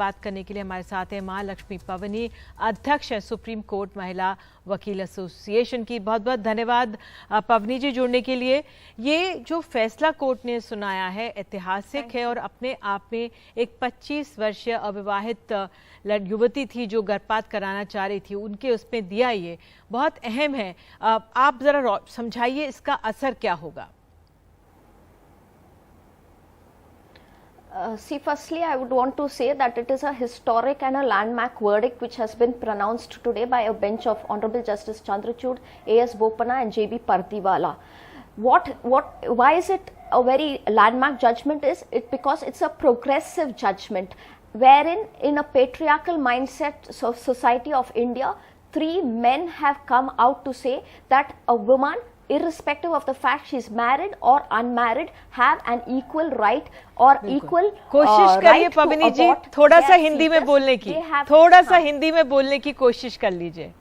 बात करने के लिए हमारे साथ है महालक्ष्मी पवनी, अध्यक्ष है सुप्रीम कोर्ट महिला वकील एसोसिएशन की। बहुत बहुत धन्यवाद पवनी जी जुड़ने के लिए। ये जो फैसला कोर्ट ने सुनाया है ऐतिहासिक है और अपने आप में एक 25 वर्षीय अविवाहित युवती थी जो गर्भपात कराना चाह रही थी, उनके उसमें दिया, ये बहुत अहम है। आप जरा समझाइए इसका असर क्या होगा। See, firstly, I would want to say that it is a historic and a landmark verdict which has been pronounced today by a bench of Honorable Justice Chandrachud, A.S. Bopanna and J.B. Pardiwala. Why is it a very landmark judgment? Is it because it's a progressive judgment wherein in a patriarchal mindset of society of India, 3 men have come out to say that a woman, irrespective of the fact she is married or unmarried, have an equal right और equal कोशिश करिए पवनी जी थोड़ा सा हिंदी में बोलने की, थोड़ा सा हिंदी में बोलने की कोशिश कर लीजिए।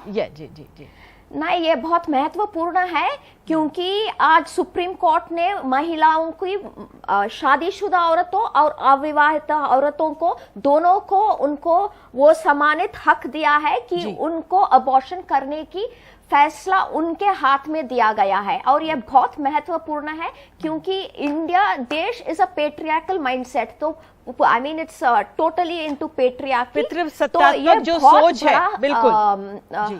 जी जी जी ना, ये बहुत महत्वपूर्ण है क्योंकि आज सुप्रीम कोर्ट ने महिलाओं की शादीशुदा औरतों और अविवाहित औरतों को दोनों को उनको वो सम्मानित हक दिया है कि उनको अबॉर्शन करने की फैसला उनके हाथ में दिया गया है। और ये बहुत महत्वपूर्ण है क्योंकि इंडिया देश इज अ पेट्रियार्कल माइंडसेट, तो I mean it's totally into patriarchy, तो ये जो सोच है बिल्कुल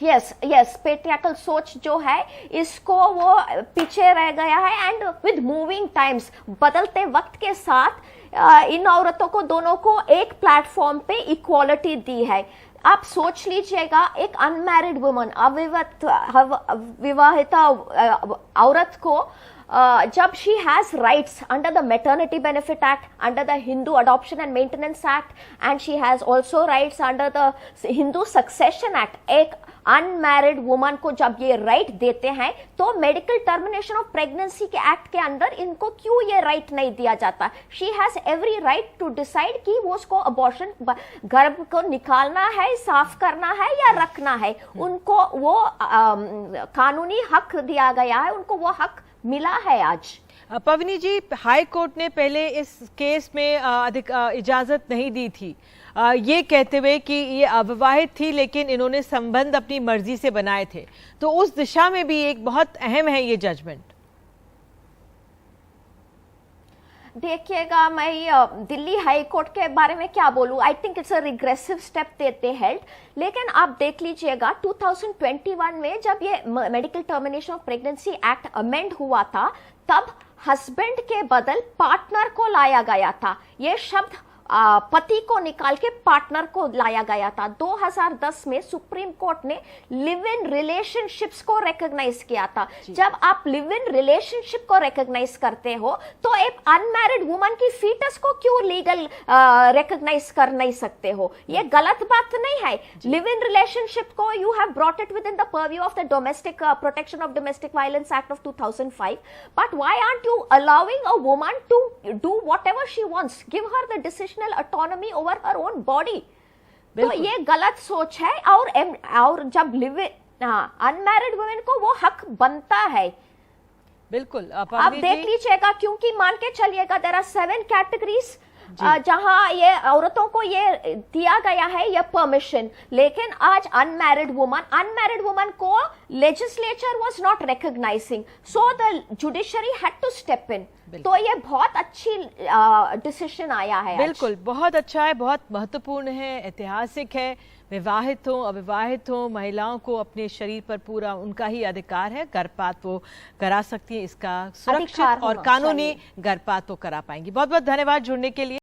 यस पेट्रियार्कल सोच जो है इसको वो पीछे रह गया है। एंड विद मूविंग टाइम्स, बदलते वक्त के साथ इन औरतों को दोनों को एक प्लेटफॉर्म पे इक्वालिटी दी है। आप सोच लीजिएगा, एक अनमैरिड वुमन, अविवाहित औरत को जब she has rights under the Maternity Benefit Act, under the Hindu Adoption and Maintenance Act, and she has also rights under the Hindu Succession Act, एक अनमैरिड वुमन को जब ये राइट देते हैं तो मेडिकल टर्मिनेशन ऑफ प्रेगनेंसी के act के अंदर इनको क्यों ये राइट नहीं दिया जाता? She has every right to decide कि वो उसको अबॉर्शन, गर्भ को निकालना है, साफ करना है या रखना है। उनको वो कानूनी हक दिया गया है, उनको वो हक मिला है। आज पवनी जी, हाई कोर्ट ने पहले इस केस में इजाजत नहीं दी थी, ये कहते हुए कि ये अविवाहित थी लेकिन इन्होंने संबंध अपनी मर्जी से बनाए थे, तो उस दिशा में भी एक बहुत अहम है ये जजमेंट। देखिएगा, मैं दिल्ली हाई कोर्ट के बारे में क्या बोलूं, I think it's a regressive step देते हेल्ड। लेकिन आप देख लीजिएगा 2021 में जब ये medical termination of pregnancy act amend हुआ था, तब हस्बैंड के बदल पार्टनर को लाया गया था। ये शब्द पति को निकाल के पार्टनर को लाया गया था। 2010 में सुप्रीम कोर्ट ने लिव इन रिलेशनशिप्स को रिकॉग्नाइज किया था। जब आप लिव इन रिलेशनशिप को रिकॉग्नाइज करते हो तो एक अनमैरिड वुमन की फीटस को क्यों लीगल रिकॉग्नाइज कर नहीं सकते हो? ये गलत बात नहीं है। लिव इन रिलेशनशिप को you have brought it within the purview of the domestic protection of domestic violence act of 2005, but why aren't you allowing a woman to do whatever she wants? Give her the decision autonomy over her own body। तो ये गलत सोच है। और जब live unmarried women को वो हक बनता है। बिल्कुल आप देख लीजिएगा, क्योंकि मान के चलिएगा देयर आर 7 कैटेगरीज जहां ये औरतों को ये दिया गया है ये परमिशन, लेकिन आज अनमैरिड वुमन को legislature was not recognising, so the judiciary had to step in. तो ये बहुत अच्छी डिसीजन आया है। बिल्कुल, बहुत अच्छा है, बहुत महत्वपूर्ण है, ऐतिहासिक है। विवाहित हो अविवाहित हो, महिलाओं को अपने शरीर पर पूरा उनका ही अधिकार है, गर्भपात वो करा सकती है, इसका सुरक्षित और कानूनी गर्भपात वो करा पाएंगी। बहुत बहुत धन्यवाद जुड़ने के लिए।